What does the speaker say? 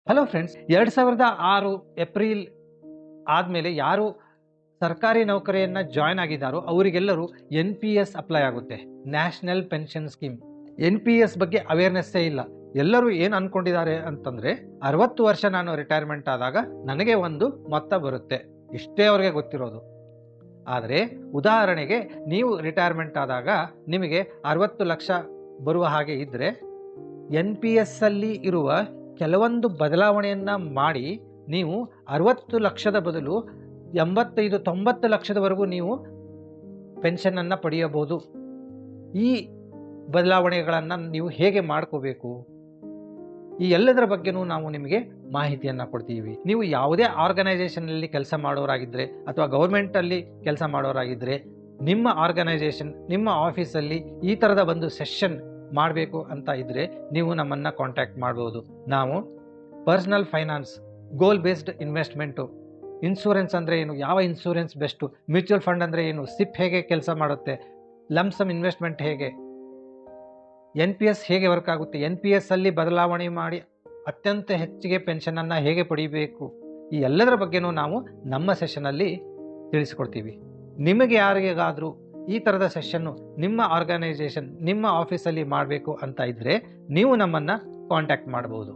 Hello friends, 2006 April ಆದಮೇಲೆ ಯಾರು ಸರ್ಕಾರಿ ನೌಕರಿಯನ್ನು ಜಾಯ್ನ್ ಆಗಿದ್ದಾರೋ ಅವರಿಗೆಲ್ಲರೂ NPS ಅಪ್ಲೈ ಆಗುತ್ತೆ, ನ್ಯಾಷನಲ್ ಪೆನ್ಷನ್ ಸ್ಕೀಮ್. NPS ಬಗ್ಗೆ ಅವೇರ್ನೆಸ್ಸೇ ಇಲ್ಲ. ಎಲ್ಲರೂ ಏನು ಅಂದ್ಕೊಂಡಿದ್ದಾರೆ ಅಂತಂದರೆ 60 ವರ್ಷ ನಾನು ರಿಟೈರ್ಮೆಂಟ್ ಆದಾಗ ನನಗೆ ಒಂದು ಮೊತ್ತ ಬರುತ್ತೆ, ಇಷ್ಟೇ ಅವ್ರಿಗೆ ಗೊತ್ತಿರೋದು. ಆದರೆ ಉದಾಹರಣೆಗೆ ನೀವು ರಿಟೈರ್ಮೆಂಟ್ ಆದಾಗ ನಿಮಗೆ 60 ಲಕ್ಷ ಬರುವ ಹಾಗೆ ಇದ್ದರೆ NPS ಅಲ್ಲಿ ಇರುವ ಕೆಲವೊಂದು ಬದಲಾವಣೆಯನ್ನು ಮಾಡಿ ನೀವು 60 ಲಕ್ಷದ ಬದಲು 85-90 ಲಕ್ಷದವರೆಗೂ ನೀವು ಪೆನ್ಷನನ್ನು ಪಡೆಯಬಹುದು. ಈ ಬದಲಾವಣೆಗಳನ್ನು ನೀವು ಹೇಗೆ ಮಾಡ್ಕೋಬೇಕು, ಈ ಎಲ್ಲದರ ಬಗ್ಗೆನೂ ನಾವು ನಿಮಗೆ ಮಾಹಿತಿಯನ್ನು ಕೊಡ್ತೀವಿ. ನೀವು ಯಾವುದೇ ಆರ್ಗನೈಸೇಷನಲ್ಲಿ ಕೆಲಸ ಮಾಡೋರಾಗಿದ್ದರೆ ಅಥವಾ ಗೌರ್ಮೆಂಟಲ್ಲಿ ಕೆಲಸ ಮಾಡೋರಾಗಿದ್ದರೆ ನಿಮ್ಮ ಆರ್ಗನೈಸೇಷನ್, ನಿಮ್ಮ ಆಫೀಸಲ್ಲಿ ಈ ಥರದ ಒಂದು ಸೆಷನ್ ಮಾಡಬೇಕು ಅಂತ ಇದ್ದರೆ ನೀವು ನಮ್ಮನ್ನು ಕಾಂಟ್ಯಾಕ್ಟ್ ಮಾಡ್ಬೋದು. ನಾವು ಪರ್ಸನಲ್ ಫೈನಾನ್ಸ್, ಗೋಲ್ ಬೇಸ್ಡ್ ಇನ್ವೆಸ್ಟ್ಮೆಂಟು, ಇನ್ಶೂರೆನ್ಸ್ ಅಂದರೆ ಏನು, ಯಾವ ಇನ್ಶೂರೆನ್ಸ್ ಬೆಸ್ಟು, ಮ್ಯೂಚುವಲ್ ಫಂಡ್ ಅಂದರೆ ಏನು, ಸಿಪ್ ಹೇಗೆ ಕೆಲಸ ಮಾಡುತ್ತೆ, ಲಂಪ್ಸಮ್ ಇನ್ವೆಸ್ಟ್ಮೆಂಟ್ ಹೇಗೆ, NPS ಹೇಗೆ ವರ್ಕ್ ಆಗುತ್ತೆ, NPS ಅಲ್ಲಿ ಬದಲಾವಣೆ ಮಾಡಿ ಅತ್ಯಂತ ಹೆಚ್ಚಿಗೆ ಪೆನ್ಷನನ್ನು ಹೇಗೆ ಪಡಿಬೇಕು, ಈ ಎಲ್ಲದರ ಬಗ್ಗೆನೂ ನಾವು ನಮ್ಮ ಸೆಷನಲ್ಲಿ ತಿಳಿಸ್ಕೊಡ್ತೀವಿ. ನಿಮಗೆ ಯಾರಿಗಾದರೂ ಈ ಥರದ ಸೆಷನ್ನು ನಿಮ್ಮ ಆರ್ಗನೈಸೇಷನ್, ನಿಮ್ಮ ಆಫೀಸಲ್ಲಿ ಮಾಡಬೇಕು ಅಂತ ಇದ್ದರೆ ನೀವು ನಮ್ಮನ್ನು ಕಾಂಟ್ಯಾಕ್ಟ್ ಮಾಡ್ಬೋದು.